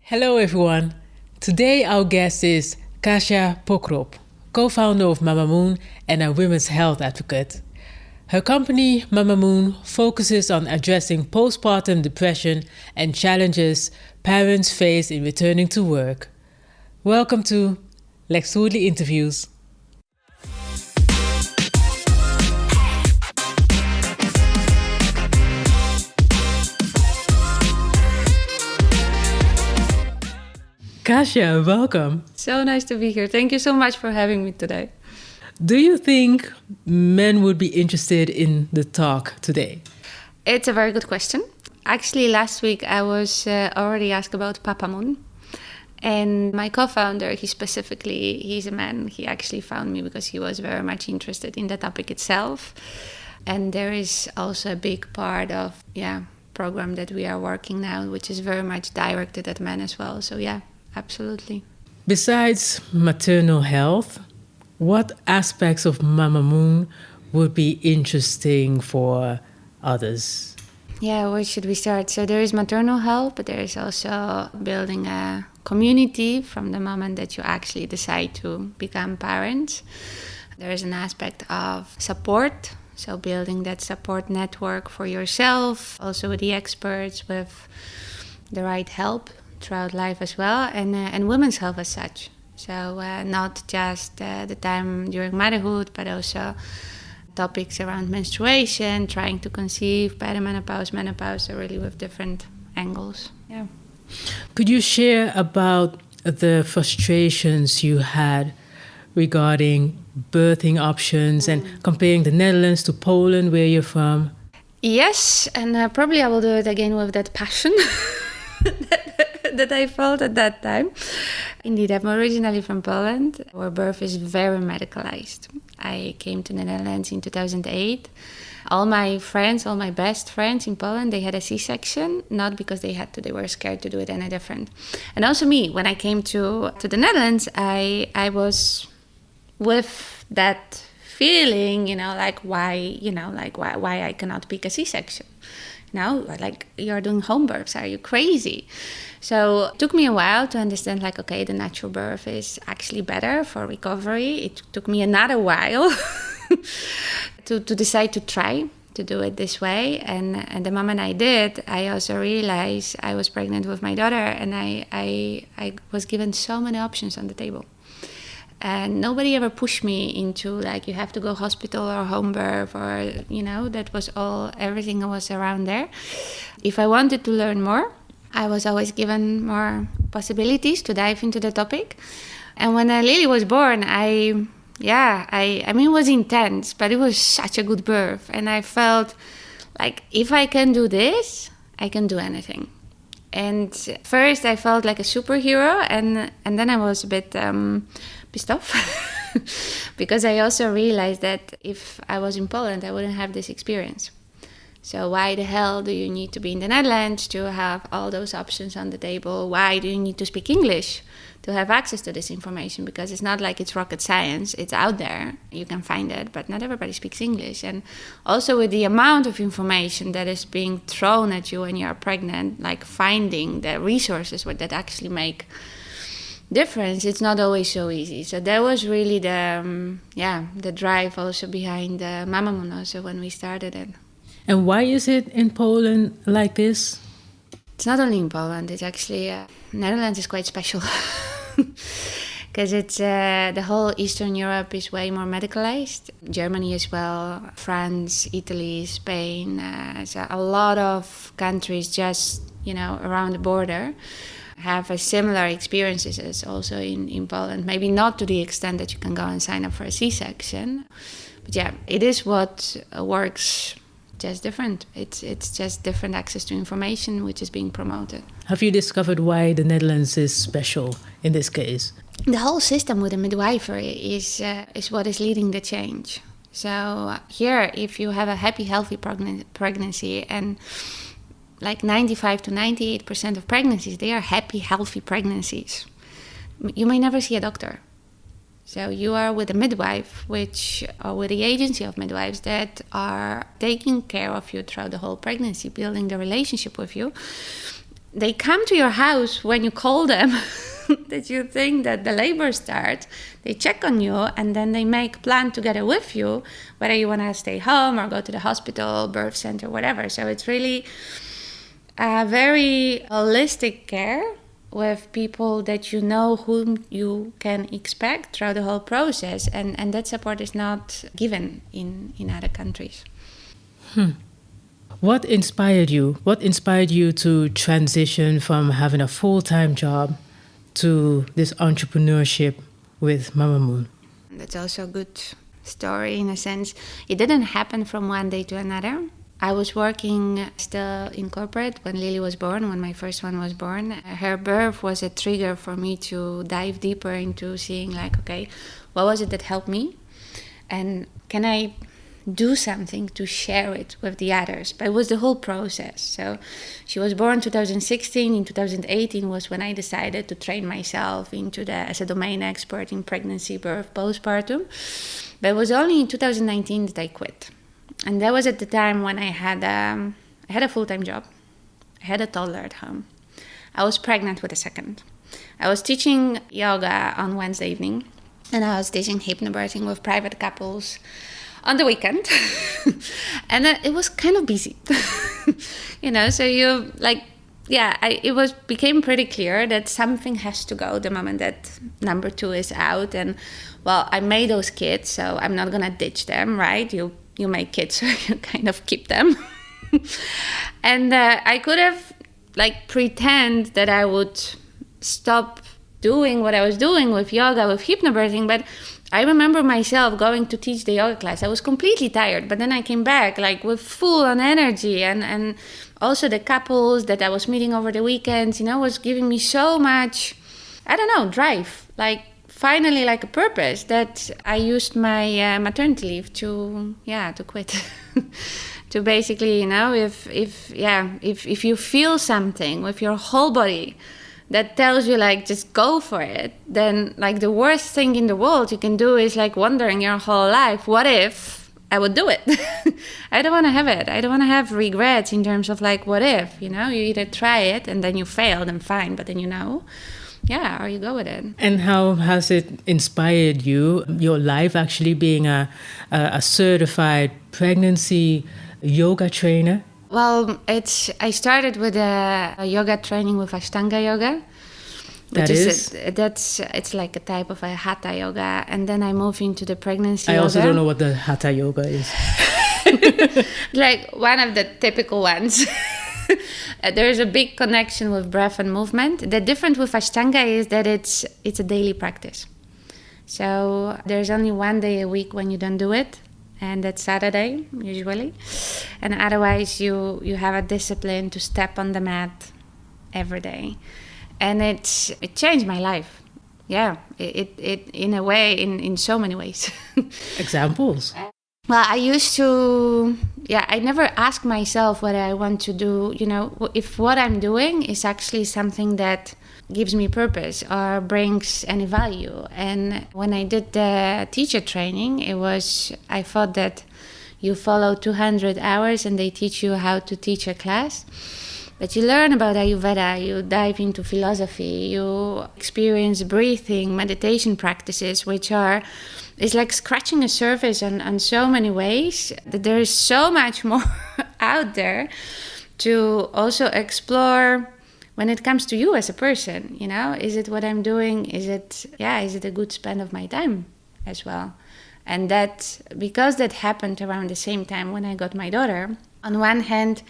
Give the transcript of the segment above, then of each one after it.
Hello everyone. Today our guest is Kasia Pokrop, co-founder of Mamamoon and a women's health advocate. Her company, Mamamoon, focuses on addressing postpartum depression and challenges parents face in returning to work. Welcome to Lex Hoodley Interviews. Kasia, welcome. So nice to be here. Thank you so much for having me today. Do you think men would be interested in the talk today? It's a very good question. Actually, last week I was already asked about Mamamoon. And my co-founder, he's a man. He actually found me because he was very much interested in the topic itself. And there is also a big part of, program that we are working now, which is very much directed at men as well. So absolutely. Besides maternal health, what aspects of Mamamoon would be interesting for others? Yeah, where should we start? So there is maternal health, but there is also building a community from the moment that you actually decide to become parents. There is an aspect of support, so building that support network for yourself, also with the experts, with the right help throughout life as well, and women's health as such. So not just the time during motherhood, but also topics around menstruation, trying to conceive, perimenopause, menopause, so really with different angles. Yeah. Could you share about the frustrations you had regarding birthing options and comparing the Netherlands to Poland, where you're from? Yes, and probably I will do it again with that passion that I felt at that time. Indeed, I'm originally from Poland, where birth is very medicalized. I came to the Netherlands in 2008. All my best friends in Poland, they had a C-section, not because they had to, they were scared to do it any different. And also me, when I came to the Netherlands, I was with that feeling, why I cannot pick a C-section. Like, you're doing home births, are you crazy? So it took me a while to understand, the natural birth is actually better for recovery. It took me another while to decide to try to do it this way. And the moment I did, I also realized I was pregnant with my daughter, and I was given so many options on the table. And nobody ever pushed me into you have to go hospital or home birth or, that was everything was around there. If I wanted to learn more, I was always given more possibilities to dive into the topic. And when Lily was born, it was intense, but it was such a good birth. And I felt like if I can do this, I can do anything. And first I felt like a superhero, and then I was a bit pissed off because I also realized that if I was in Poland, I wouldn't have this experience. So why the hell do you need to be in the Netherlands to have all those options on the table? Why do you need to speak English to have access to this information? Because it's not like it's rocket science. It's out there. You can find it, but not everybody speaks English. And also with the amount of information that is being thrown at you when you're pregnant, finding the resources that actually make difference, it's not always so easy. So that was really the drive also behind Mamamoon also when we started it. And why is it in Poland like this? It's not only in Poland. It's actually Netherlands is quite special because it's the whole Eastern Europe is way more medicalized. Germany as well, France, Italy, Spain. So a lot of countries just around the border have a similar experiences as also in Poland. Maybe not to the extent that you can go and sign up for a C-section, but it is what works. Just different. It's just different access to information which is being promoted. Have you discovered why the Netherlands is special in this case? The whole system with the midwifery is what is leading the change. So here, if you have a happy, healthy pregnancy, and 95 to 98% of pregnancies, they are happy, healthy pregnancies. You may never see a doctor. So you are with a midwife, or with the agency of midwives that are taking care of you throughout the whole pregnancy, building the relationship with you. they come to your house when you call them, that you think that the labor starts. They check on you, and then they make plan together with you, whether you want to stay home or go to the hospital, birth center, whatever. So it's really a very holistic care with people that you know whom you can expect throughout the whole process. And that support is not given in other countries. What inspired you? What inspired you to transition from having a full-time job to this entrepreneurship with Mamamoon? That's also a good story in a sense. It didn't happen from one day to another. I was working still in corporate when Lily was born, when my first one was born. Her birth was a trigger for me to dive deeper into seeing like, okay, what was it that helped me? And can I do something to share it with the others? But it was the whole process. So she was born 2016. In 2018 was when I decided to train myself as a domain expert in pregnancy, birth, postpartum. But it was only in 2019 that I quit. And that was at the time when I had a full-time job. I had a toddler at home. I was pregnant with a second. I was teaching yoga on Wednesday evening, and I was teaching hypnobirthing with private couples on the weekend. And it was kind of busy. So you became pretty clear that something has to go the moment that number 2 is out. And well, I made those kids, so I'm not gonna ditch them, right? You make kids, so you kind of keep them. And I could have pretend that I would stop doing what I was doing with yoga, with hypnobirthing, but I remember myself going to teach the yoga class. I was completely tired, but then I came back with full on energy, and also the couples that I was meeting over the weekends, was giving me so much, drive, finally a purpose, that I used my maternity leave to quit. To basically, if you feel something with your whole body that tells you just go for it, then the worst thing in the world you can do is wondering your whole life, what if I would do it? I don't want to have it. I don't want to have regrets in terms of what if, you either try it and then you fail, then fine, but then or you go with it. And how has it inspired you, your life actually being a certified pregnancy yoga trainer? Well, I started with a yoga training with Ashtanga yoga. It's like a type of a hatha yoga, and then I moved into the pregnancy yoga. I also don't know what the hatha yoga is. One of the typical ones. There's a big connection with breath and movement. The difference with Ashtanga is that it's a daily practice. So there's only one day a week when you don't do it, and that's Saturday usually. And otherwise you have a discipline to step on the mat every day. And it changed my life. Yeah, it in a way, in so many ways. Examples? Well, I used to, I never ask myself what I want to do, if what I'm doing is actually something that gives me purpose or brings any value. And when I did the teacher training, I thought that you follow 200 hours and they teach you how to teach a class. But you learn about Ayurveda, you dive into philosophy, you experience breathing, meditation practices, which it's like scratching a surface on so many ways, that there is so much more out there to also explore when it comes to you as a person. Is it what I'm doing? Is it a good spend of my time as well? And that, because that happened around the same time when I got my daughter, on one hand,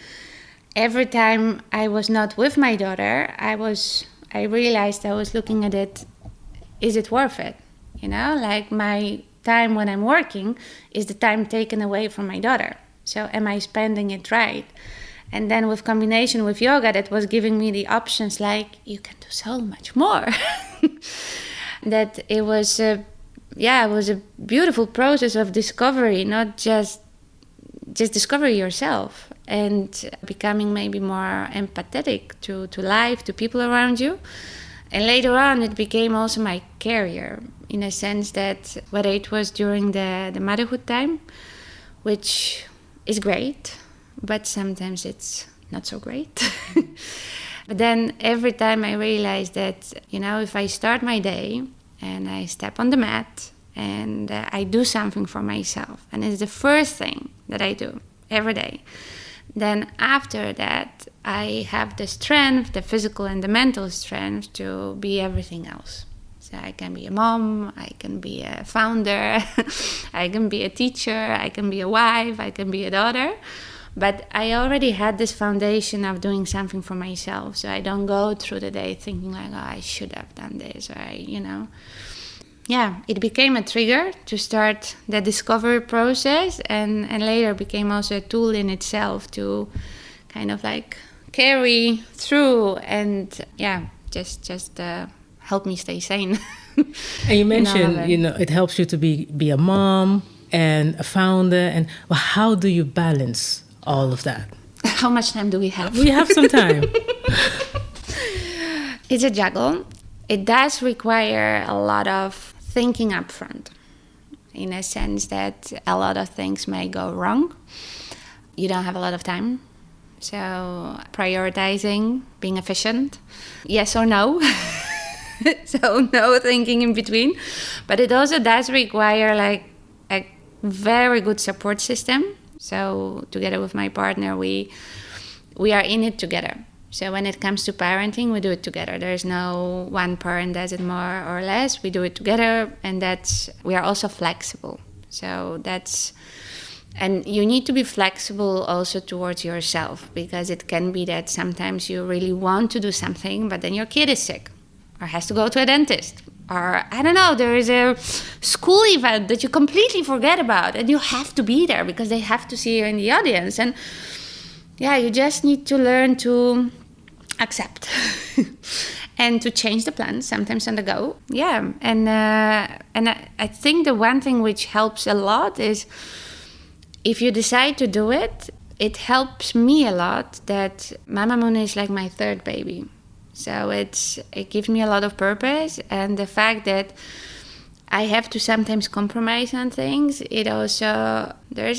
every time I was not with my daughter, I realized I was looking at it, is it worth it? My time when I'm working is the time taken away from my daughter. So am I spending it right? And then with combination with yoga, that was giving me the options you can do so much more. That it was a beautiful process of discovery, not just discover yourself and becoming maybe more empathetic to life, to people around you. And later on, it became also my career, in a sense that whether it was during the motherhood time, which is great, but sometimes it's not so great. But then every time I realized that, if I start my day and I step on the mat and I do something for myself, and it's the first thing that I do every day, then after that, I have the strength, the physical and the mental strength to be everything else. So I can be a mom, I can be a founder, I can be a teacher, I can be a wife, I can be a daughter. But I already had this foundation of doing something for myself. So I don't go through the day thinking like, oh, I should have done this, or Yeah, it became a trigger to start the discovery process, and later became also a tool in itself to kind of like carry through and just help me stay sane. And you mentioned, it helps you to be a mom and a founder. And how do you balance all of that? How much time do we have? We have some time. It's a juggle. It does require a lot of thinking up front, in a sense that a lot of things may go wrong. You don't have a lot of time. So prioritizing, being efficient, yes or no. So no thinking in between. But it also does require like a very good support system. So together with my partner, we are in it together. So when it comes to parenting, we do it together. There's no one parent does it more or less. We do it together, and we are also flexible. So and you need to be flexible also towards yourself, because it can be that sometimes you really want to do something, but then your kid is sick or has to go to a dentist. Or, I don't know, there is a school event that you completely forget about and you have to be there because they have to see you in the audience. And you just need to learn to accept and to change the plans sometimes on the go. And I think the one thing which helps a lot is if you decide to do it, it helps me a lot that Mamamoon is like my third baby. So it gives me a lot of purpose, and the fact that I have to sometimes compromise on things, there's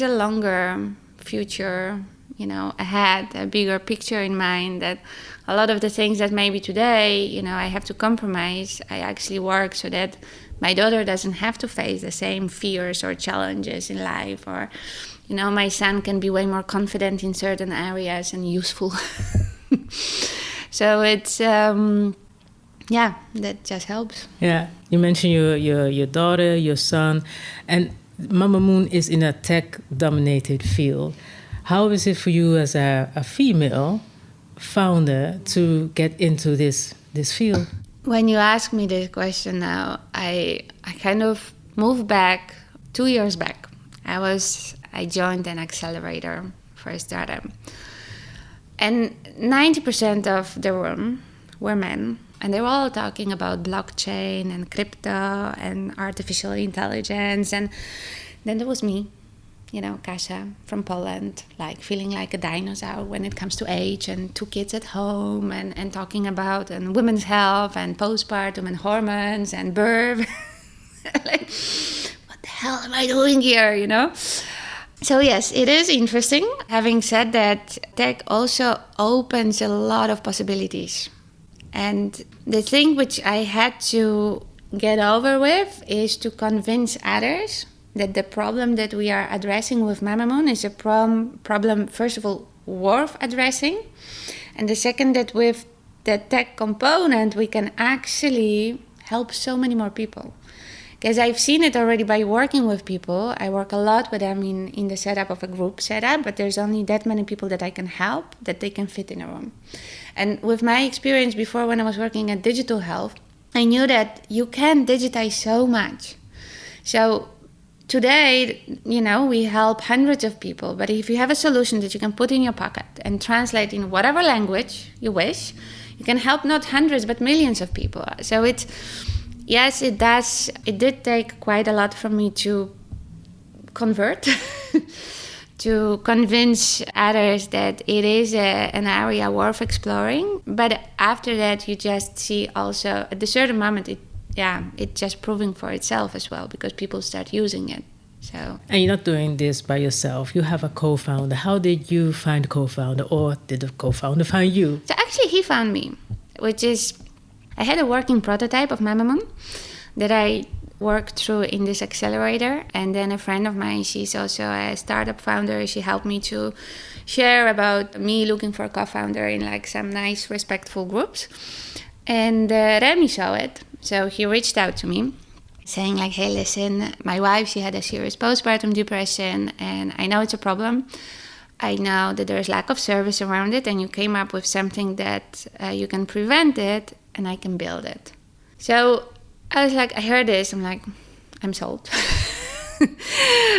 a longer future, ahead, a bigger picture in mind, that a lot of the things that maybe today, I have to compromise, I actually work so that my daughter doesn't have to face the same fears or challenges in life, or, my son can be way more confident in certain areas and useful. So it's, that just helps. Yeah, you mentioned your daughter, your son, and Mamamoon is in a tech-dominated field. How is it for you as a female founder to get into this field? When you ask me this question now, I kind of moved back 2 years back. I joined an accelerator for a startup. And 90% of the room were men. And they were all talking about blockchain and crypto and artificial intelligence. And then there was me, Kasia from Poland, like feeling like a dinosaur when it comes to age, and 2 kids at home, and talking about women's health and postpartum and hormones and birth. Like, what the hell am I doing here, So yes, it is interesting. Having said that, tech also opens a lot of possibilities. And the thing which I had to get over with is to convince others that the problem that we are addressing with Mamamoon is a problem, first of all, worth addressing. And the second, that with the tech component, we can actually help so many more people. Because I've seen it already by working with people. I work a lot with them in the setup of a group setup, but there's only that many people that I can help, that they can fit in a room. And with my experience before, when I was working at digital health, I knew that you can digitize so much. So today, we help hundreds of people, but if you have a solution that you can put in your pocket and translate in whatever language you wish, you can help not hundreds, but millions of people. So yes, it does. It did take quite a lot for me to convert, to convince others that it is an area worth exploring. But after that, you just see also at a certain moment, it just proving for itself as well, because people start using it. So, And you're not doing this by yourself. You have a co-founder. How did you find a co-founder, or did the co-founder find you? so actually he found me, which is, I had a working prototype of Mamamoon that I worked through in this accelerator. And then a friend of mine, she's also a startup founder. She helped me to share about me looking for a co-founder in like some nice, respectful groups. And Remy saw it. So he reached out to me saying like, hey, listen, my wife, she had a serious postpartum depression and I know it's a problem. I know that there's lack of service around it and you came up with something that you can prevent it and I can build it. So I was like, I heard this, I'm like, I'm sold.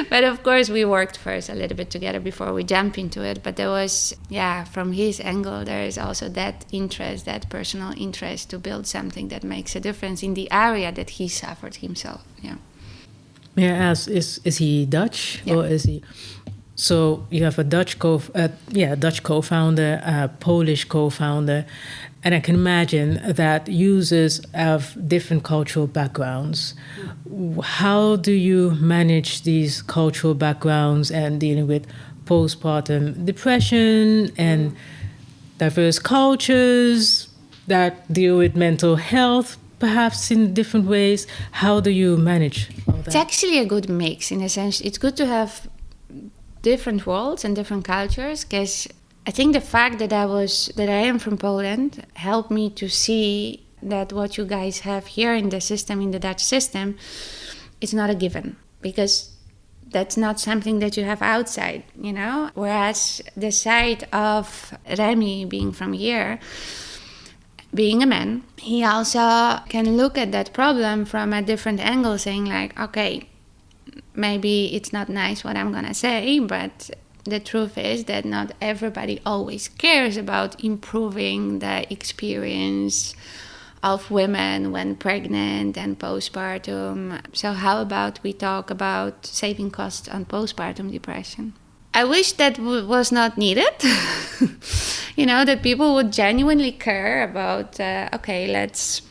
But of course we worked first a little bit together before we jump into it. But there was, from his angle, there is also that interest, that personal interest to build something that makes a difference in the area that he suffered himself. Yeah. May I ask, is he Dutch, Yeah. or is he? So you have a Dutch co-founder, a Polish co-founder, and I can imagine that users have different cultural backgrounds. How do you manage these cultural backgrounds and dealing with postpartum depression and diverse cultures that deal with mental health, perhaps in different ways? How do you manage all that? It's actually a good mix in a sense. It's good to have different worlds and different cultures, because I think the fact that I am from Poland helped me to see that what you guys have here in the system, in the Dutch system, is not a given, because that's not something that you have outside, you know? Whereas the side of Remy being from here, being a man, he also can look at that problem from a different angle, saying like, okay, maybe it's not nice what I'm gonna say, but the truth is that not everybody always cares about improving the experience of women when pregnant and postpartum. So how about we talk about saving costs on postpartum depression? I wish that was not needed. You know, that people would genuinely care about, let's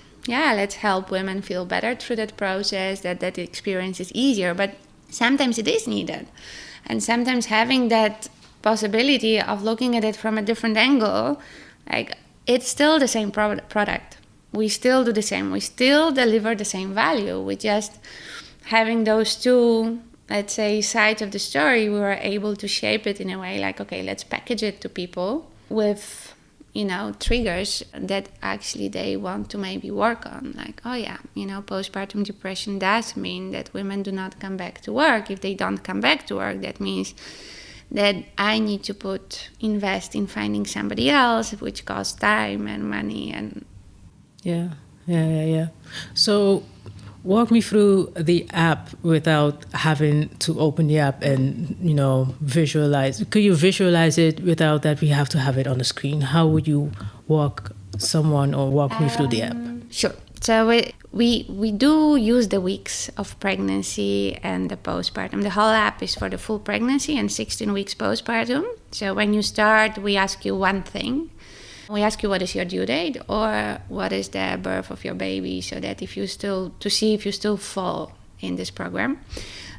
help women feel better through that process, that experience is easier. But sometimes it is needed. And sometimes having that possibility of looking at it from a different angle, like, it's still the same product. We still do the same. We still deliver the same value. We just having those two, let's say, sides of the story, we were able to shape it in a way like, okay, let's package it to people with, you know, triggers that actually they want to maybe work on. Like, oh yeah, you know, postpartum depression does mean that women do not come back to work. If they don't come back to work, that means that I need to invest in finding somebody else, which costs time and money. And Yeah. So walk me through the app without having to open the app and, you know, visualize. Could you visualize it without that we have to have it on the screen? How would you walk me through the app? Sure. So we do use the weeks of pregnancy and the postpartum. The whole app is for the full pregnancy and 16 weeks postpartum. So when you start, we ask you one thing. We ask you what is your due date or what is the birth of your baby, so that to see if you still fall in this program.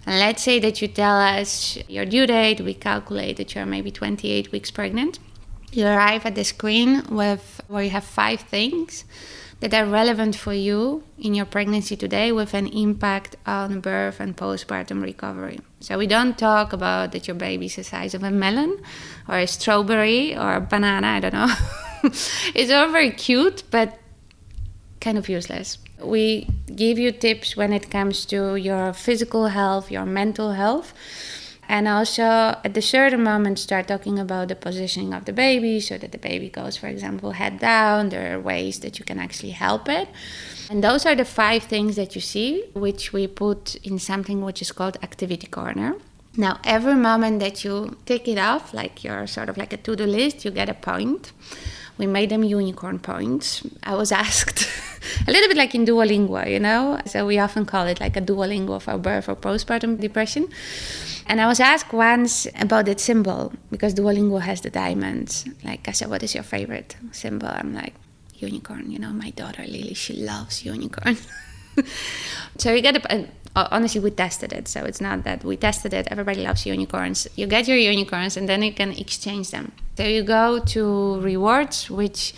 And let's say that you tell us your due date, we calculate that you're maybe 28 weeks pregnant. You arrive at the screen where you have 5 things that are relevant for you in your pregnancy today with an impact on birth and postpartum recovery. So we don't talk about that your baby's the size of a melon or a strawberry or a banana, I don't know. It's all very cute, but kind of useless. We give you tips when it comes to your physical health, your mental health, and also at a certain moment start talking about the positioning of the baby so that the baby goes, for example, head down. There are ways that you can actually help it. And those are the 5 things that you see, which we put in something which is called Activity Corner. Now, every moment that you tick it off, like you're sort of like a to-do list, you get a point. We made them unicorn points. I was asked, a little bit like in Duolingo, you know? So we often call it like a Duolingo for birth or postpartum depression. And I was asked once about that symbol, because Duolingo has the diamonds. Like, Kasia, what is your favorite symbol? I'm like, unicorn, you know, my daughter Lily, she loves unicorn. So you get honestly, we tested it. So it's not that we tested it. Everybody loves unicorns. You get your unicorns and then you can exchange them. So you go to rewards, which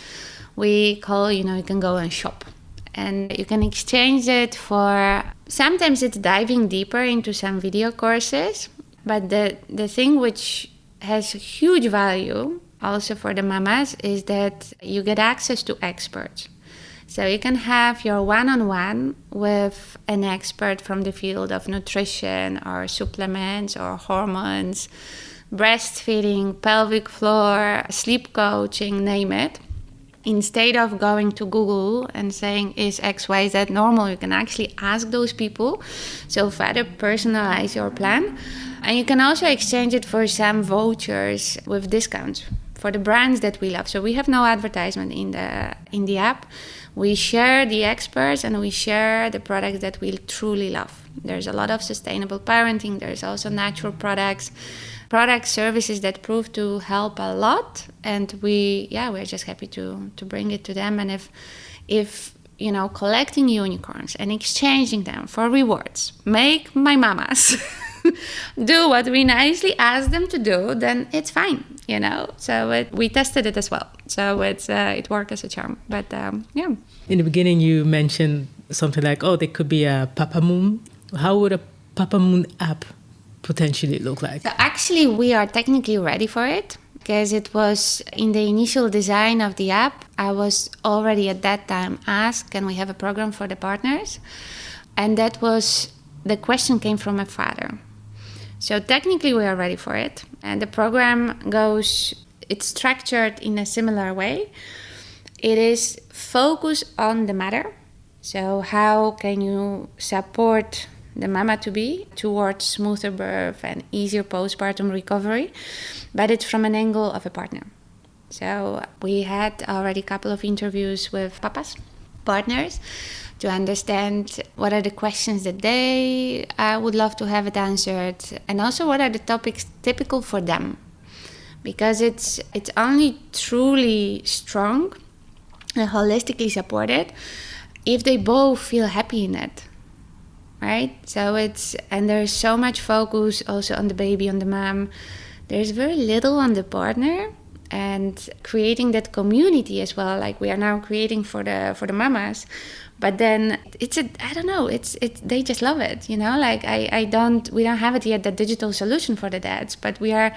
we call, you can go and shop. And you can exchange it for, sometimes it's diving deeper into some video courses. But the thing which has huge value also for the mamas is that you get access to experts. So you can have your one-on-one with an expert from the field of nutrition or supplements or hormones, breastfeeding, pelvic floor, sleep coaching, name it. Instead of going to Google and saying, is XYZ normal? You can actually ask those people. So further personalize your plan. And you can also exchange it for some vouchers with discounts for the brands that we love. So we have no advertisement in the app. We share the experts and we share the products that we truly love. There's a lot of sustainable parenting. There's also natural products, services that prove to help a lot. And we're just happy to bring it to them. And if collecting unicorns and exchanging them for rewards make my mamas do what we nicely ask them to do, then it's fine, So we tested it as well. So it worked as a charm. But yeah. In the beginning, you mentioned something like, there could be a Mamamoon. How would a Mamamoon app potentially look like? So actually, we are technically ready for it because it was in the initial design of the app. I was already at that time asked, can we have a program for the partners? And the question came from my father. So technically we are ready for it. And the program it's structured in a similar way. It is focused on the mother. So how can you support the mama-to-be towards smoother birth and easier postpartum recovery? But it's from an angle of a partner. So we had already a couple of interviews with partners, to understand what are the questions that they would love to have it answered, and also what are the topics typical for them. Because it's only truly strong and holistically supported if they both feel happy in it, right? So and there's so much focus also on the baby, on the mom. There's very little on the partner, and creating that community as well, like we are now creating for the mamas. But then they just love it, like we don't have it yet, the digital solution for the dads, but we are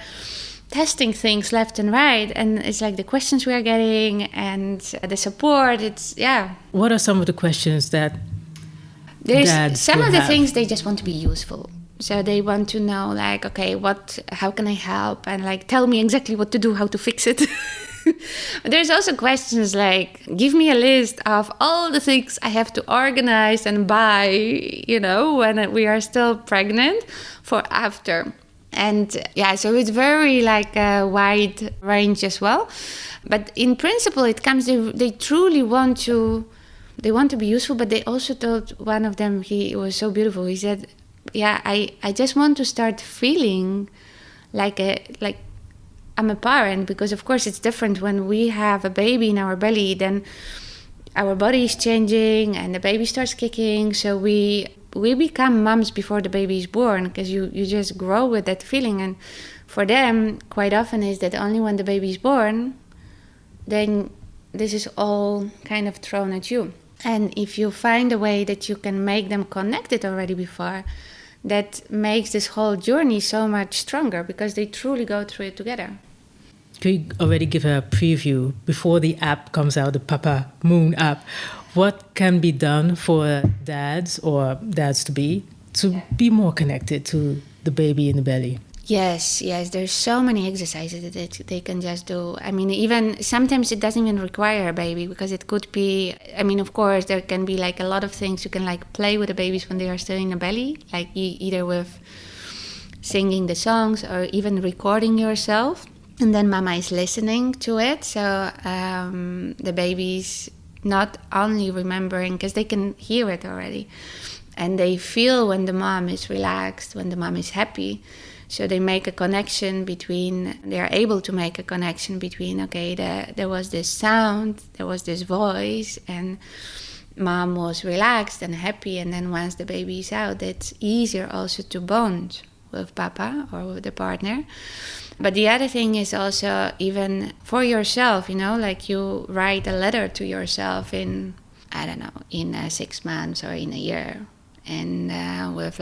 testing things left and right. And it's like the questions we are getting and the support, What are some of the questions that dads some of the have? things they just want to be useful. So they want to know like, okay, how can I help? And like, tell me exactly what to do, how to fix it. There's also questions like, give me a list of all the things I have to organize and buy, when we are still pregnant for after. And so it's very like a wide range as well. But in principle, they truly want to be useful, but they also told one of them, he was so beautiful. He said, I just want to start feeling like I'm a parent, because of course it's different when we have a baby in our belly, then our body is changing and the baby starts kicking. So we become moms before the baby is born, because you just grow with that feeling. And for them, quite often is that only when the baby is born, then this is all kind of thrown at you. And if you find a way that you can make them connected already before, that makes this whole journey so much stronger, because they truly go through it together. Could you already give a preview before the app comes out, the Mamamoon app? What can be done for dads or dads-to-be to be more connected to the baby in the belly? Yes, there's so many exercises that they can just do. I mean, even sometimes it doesn't even require a baby, because it could be, of course, there can be like a lot of things. You can like play with the babies when they are still in the belly, like either with singing the songs or even recording yourself. And then mama is listening to it. So the baby's not only remembering, because they can hear it already. And they feel when the mom is relaxed, when the mom is happy. So they make a connection they are able to make a connection between, okay, there was this sound, there was this voice, and mom was relaxed and happy, and then once the baby is out, it's easier also to bond with papa or with the partner. But the other thing is also even for yourself, like you write a letter to yourself in 6 months or in a year. And with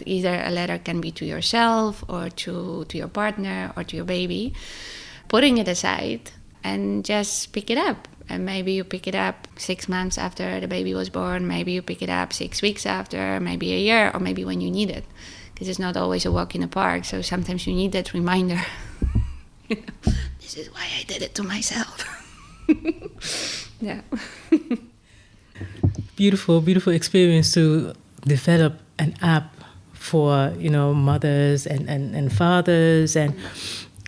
either a letter can be to yourself or to your partner or to your baby, putting it aside and just pick it up. And maybe you pick it up 6 months after the baby was born, maybe you pick it up 6 weeks after, maybe a year, or maybe when you need it. Because it's not always a walk in the park, so sometimes you need that reminder. This is why I did it to myself. Yeah. Beautiful, beautiful experience to develop an app for, mothers and fathers. And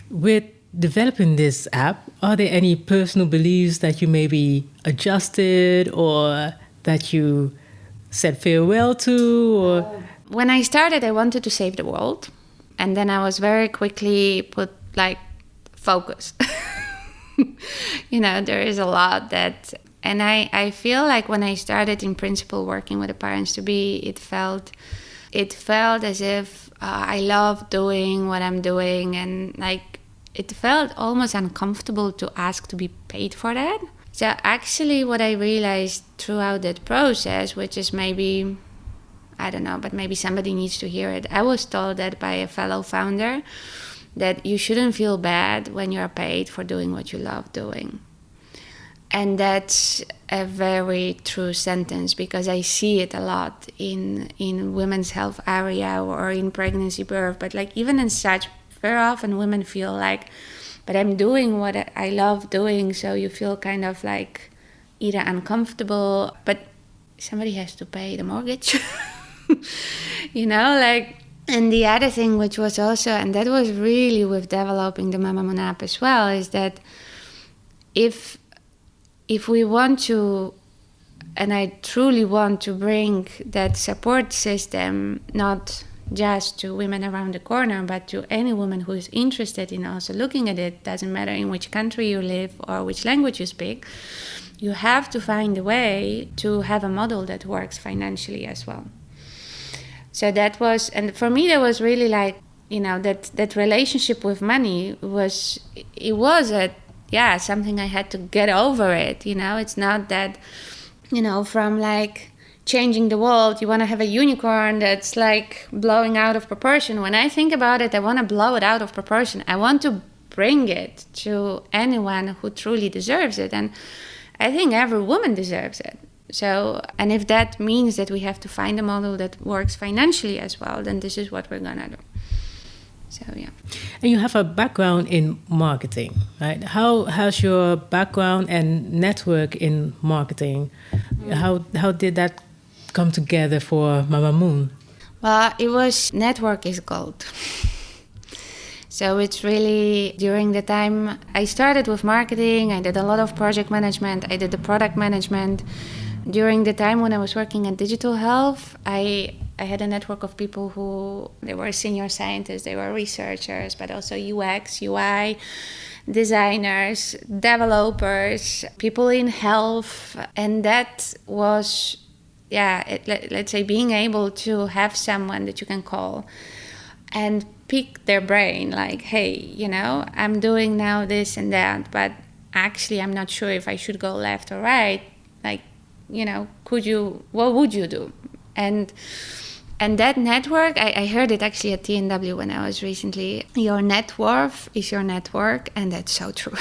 with developing this app, are there any personal beliefs that you maybe adjusted or that you said farewell to? Or when I started, I wanted to save the world. And then I was very quickly put focus. There is a lot that, and I feel like when I started in principle working with the parents-to-be, it felt as if I love doing what I'm doing, and it felt almost uncomfortable to ask to be paid for that. So actually what I realized throughout that process, which is maybe, I don't know, but maybe somebody needs to hear it. I was told that by a fellow founder that you shouldn't feel bad when you're paid for doing what you love doing. And that's a very true sentence, because I see it a lot in women's health area or in pregnancy birth. But even in such, very often women feel but I'm doing what I love doing. So you feel kind of either uncomfortable, but somebody has to pay the mortgage. And the other thing, which was also, and that was really with developing the Mamamoon app as well, is that if we want to, and I truly want to bring that support system, not just to women around the corner, but to any woman who is interested in also looking at it, doesn't matter in which country you live or which language you speak, you have to find a way to have a model that works financially as well. So that was, and for me, that was really that relationship with money was something I had to get over it. It's not that, from changing the world, you want to have a unicorn that's blowing out of proportion. When I think about it, I want to blow it out of proportion. I want to bring it to anyone who truly deserves it. And I think every woman deserves it. So, and if that means that we have to find a model that works financially as well, then this is what we're gonna do. So, yeah. And you have a background in marketing, right? How has your background and network in marketing, how did that come together for Mamamoon? Well, it was network is gold. So it's really, during the time I started with marketing, I did a lot of project management, I did the product management. During the time when I was working at digital health, I had a network of people who, they were senior scientists, they were researchers, but also UX, UI, designers, developers, people in health. And that was, let's say being able to have someone that you can call and pick their brain, hey, I'm doing now this and that, but actually I'm not sure if I should go left or right. What would you do? And that network, I heard it actually at TNW when I was recently, your net worth is your network, and that's so true.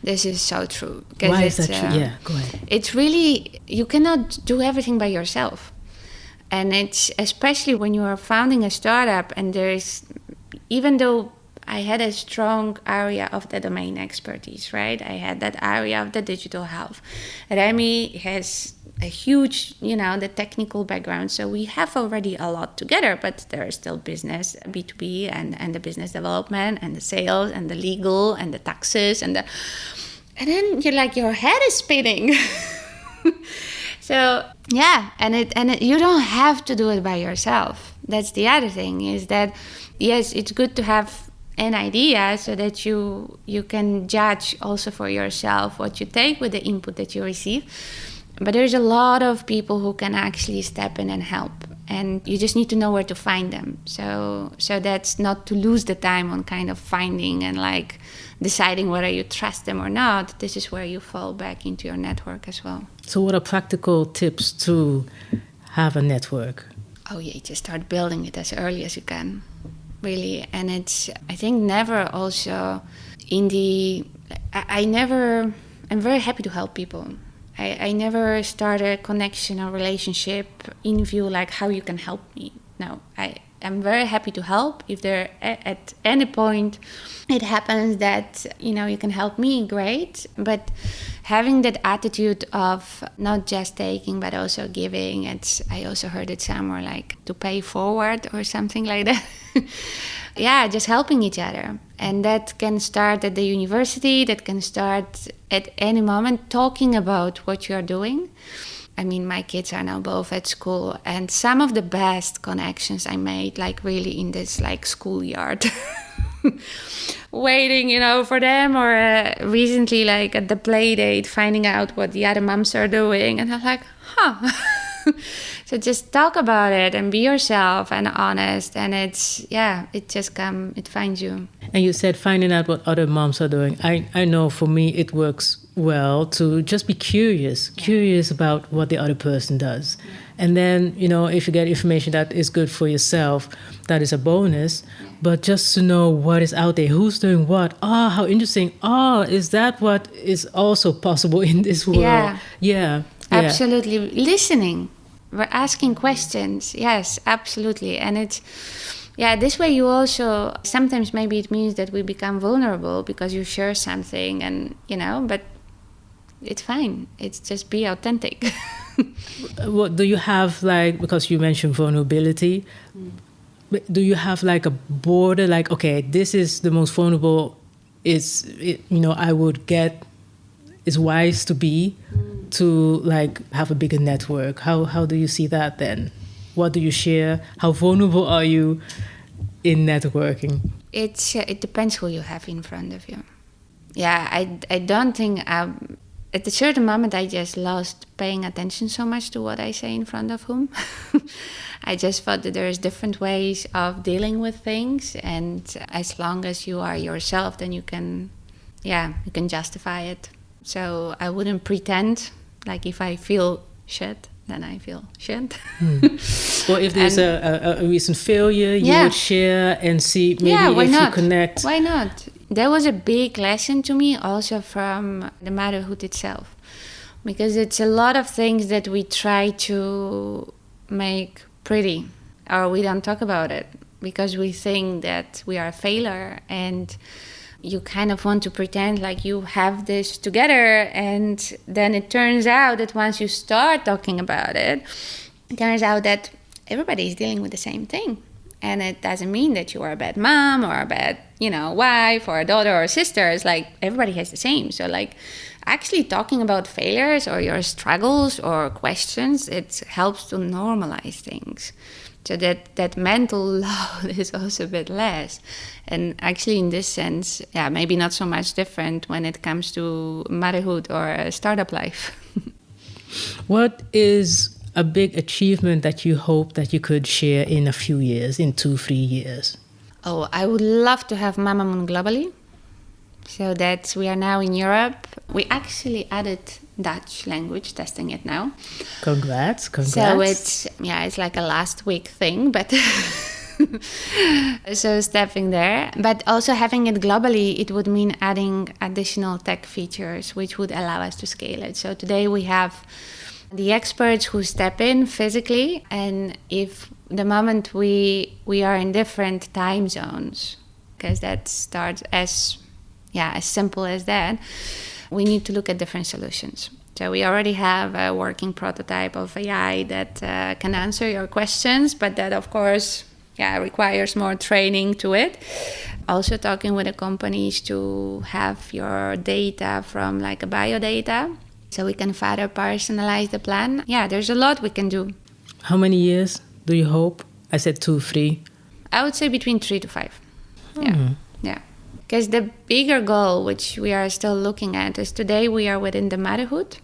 This is so true. Why is that true? Yeah, go ahead. It's really, you cannot do everything by yourself. And it's especially when you are founding a startup, and even though I had a strong area of the domain expertise, right? I had that area of the digital health. Remy has a huge, the technical background. So we have already a lot together, but there is still business, B2B, and the business development, and the sales, and the legal, and the taxes, and then you're your head is spinning. So, and you don't have to do it by yourself. That's the other thing, is that, yes, it's good to have an idea so that you can judge also for yourself what you take with the input that you receive. But there's a lot of people who can actually step in and help. And you just need to know where to find them. So that's not to lose the time on kind of finding and like deciding whether you trust them or not. This is where you fall back into your network as well. So what are practical tips to have a network? Oh yeah, just start building it as early as you can, really. And it's, I think, never also in the, I'm very happy to help people. I never start a connection or relationship in view like how you can help me. No, I'm very happy to help. If there at any point it happens that, you know, you can help me, great. But having that attitude of not just taking but also giving, I also heard it somewhere like to pay forward or something like that. Yeah, just helping each other. And that can start at the university, that can start at any moment, talking about what you're doing. I mean, my kids are now both at school, and some of the best connections I made, like really in this like schoolyard, waiting, you know, for them, or recently like at the play date, finding out what the other moms are doing. And I'm like, huh. So just talk about it and be yourself and honest, and it finds you. And you said finding out what other moms are doing. I know for me it works well to just be curious about what the other person does. Yeah. And then, you know, if you get information that is good for yourself, that is a bonus. Yeah. But just to know what is out there, who's doing what. Oh, how interesting. Oh, is that what is also possible in this world? Yeah. Absolutely. Listening. We're asking questions. Yes, absolutely. And it's, this way you also, sometimes maybe it means that we become vulnerable because you share something and, you know, but it's fine. It's just be authentic. What do you have, like, because you mentioned vulnerability, do you have like a border, like, okay, this is the most vulnerable I would get, is wise to be to like have a bigger network? How do you see that then? What do you share? How vulnerable are you in networking? It depends who you have in front of you. Yeah, I don't think at a certain moment I just lost paying attention so much to what I say in front of whom. I just thought that there's different ways of dealing with things, and as long as you are yourself, then you can justify it. So I wouldn't pretend, like if I feel shit, then I feel shit. Or if there's a recent failure, you would share and see maybe if you connect. Why not? That was a big lesson to me also from the motherhood itself. Because it's a lot of things that we try to make pretty, or we don't talk about it because we think that we are a failure, and you kind of want to pretend like you have this together, and then it turns out that once you start talking about it, it turns out that everybody is dealing with the same thing. And it doesn't mean that you are a bad mom or a bad, wife or a daughter or a sister. It's like everybody has the same. So like actually talking about failures or your struggles or questions, it helps to normalize things. So that mental load is also a bit less. And actually in this sense, maybe not so much different when it comes to motherhood or a startup life. What is a big achievement that you hope that you could share in a few years, in 2-3 years? Oh, I would love to have Mamamoon globally. So that we are now in Europe. We actually added Dutch language, testing it now. Congrats. So it's like a last week thing, but so stepping there. But also having it globally, it would mean adding additional tech features, which would allow us to scale it. So today we have the experts who step in physically, and if the moment we are in different time zones, because that starts as simple as that, we need to look at different solutions. So we already have a working prototype of AI that can answer your questions, but that of course requires more training to it. Also talking with the companies to have your data from like a biodata, so we can further personalize the plan. Yeah, there's a lot we can do. How many years do you hope? I said 2, 3. I would say between 3 to 5. Yeah. Because the bigger goal, which we are still looking at, is today we are within the motherhood.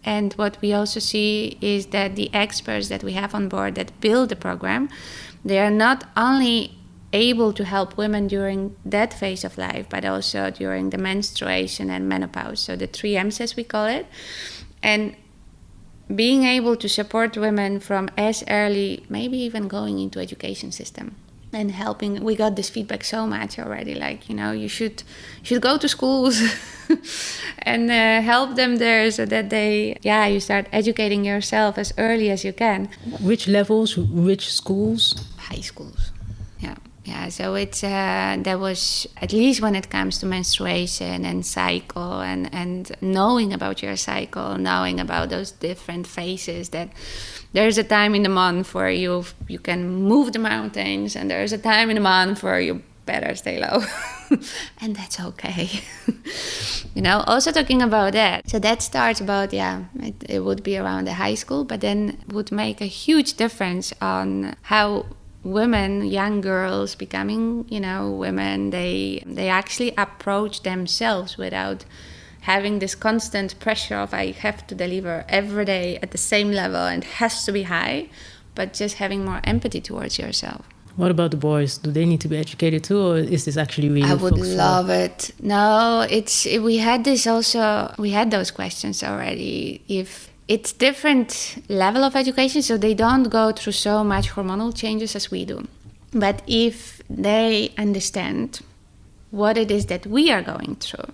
And what we also see is that the experts that we have on board that build the program, they are not only able to help women during that phase of life, but also during the menstruation and menopause. So the 3 M's, as we call it. And being able to support women from as early, maybe even going into education system and helping. We got this feedback so much already, like, you should go to schools and help them there so that you start educating yourself as early as you can. Which levels, which schools? High schools. Yeah, so it's there was, at least when it comes to menstruation and cycle and knowing about your cycle, knowing about those different phases, that there's a time in the month where you can move the mountains, and there's a time in the month where you better stay low. And that's okay. Also talking about that. So that starts about, it would be around the high school, but then would make a huge difference on how women, young girls becoming, women, they actually approach themselves without having this constant pressure of I have to deliver every day at the same level and it has to be high, but just having more empathy towards yourself. What about the boys? Do they need to be educated too, or is this actually really I would love it. No, we had those questions already. If it's different level of education, so they don't go through so much hormonal changes as we do. But if they understand what it is that we are going through,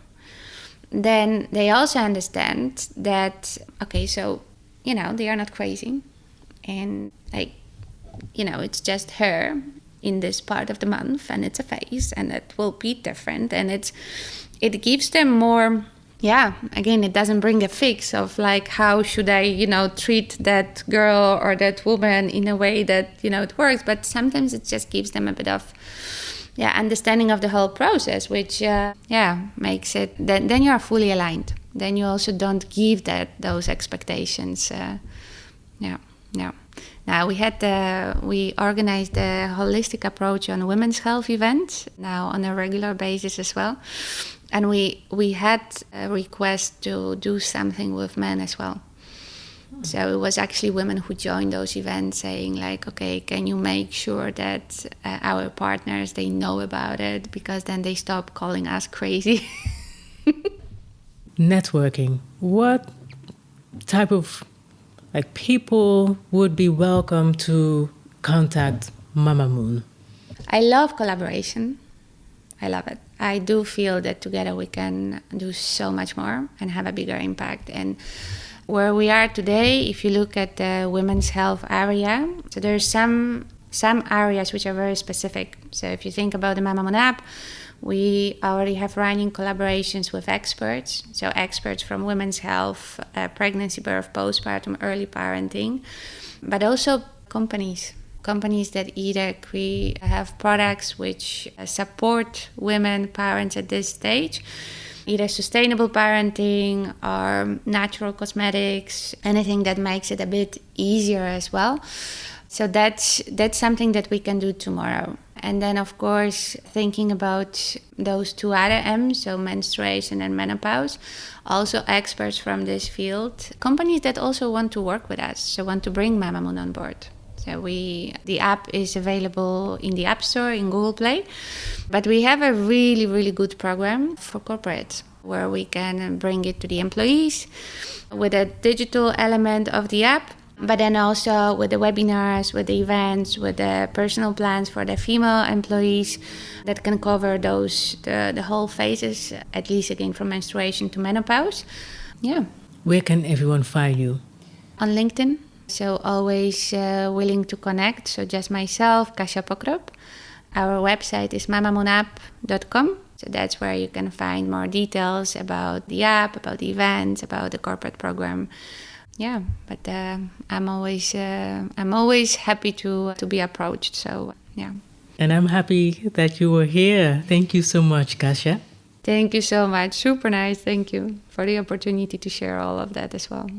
then they also understand that, okay, so, they are not crazy. And it's just her in this part of the month, and it's a phase, and it will be different. And it gives them more... again, it doesn't bring a fix of like, how should I, treat that girl or that woman in a way that, it works. But sometimes it just gives them a bit of, understanding of the whole process, which, makes it, then you are fully aligned. Then you also don't give those expectations. Now we organized a holistic approach on women's health events now on a regular basis as well. And we had a request to do something with men as well. So it was actually women who joined those events saying like, okay, can you make sure that our partners, they know about it, because then they stop calling us crazy. Networking. What type of people would be welcome to contact Mamamoon? I love collaboration. I love it. I do feel that together we can do so much more and have a bigger impact. And where we are today, if you look at the women's health area, so there's some areas which are very specific. So if you think about the Mamamoon app, we already have running collaborations with experts. So experts from women's health, pregnancy, birth, postpartum, early parenting, but also companies that either have products which support women, parents at this stage, either sustainable parenting or natural cosmetics, anything that makes it a bit easier as well. So that's something that we can do tomorrow. And then, of course, thinking about those 2 other M's, so menstruation and menopause, also experts from this field, companies that also want to work with us, so want to bring Mamamoon on board. So the app is available in the App Store, in Google Play, but we have a really, really good program for corporates where we can bring it to the employees with a digital element of the app, but then also with the webinars, with the events, with the personal plans for the female employees that can cover the whole phases, at least again from menstruation to menopause. Yeah. Where can everyone find you? On LinkedIn. So always willing to connect. So just myself, Kasia Pokrop. Our website is mamamoonapp.com. So that's where you can find more details about the app, about the events, about the corporate program. Yeah, but I'm always happy to be approached. So yeah. And I'm happy that you were here. Thank you so much, Kasia. Thank you so much. Super nice. Thank you for the opportunity to share all of that as well.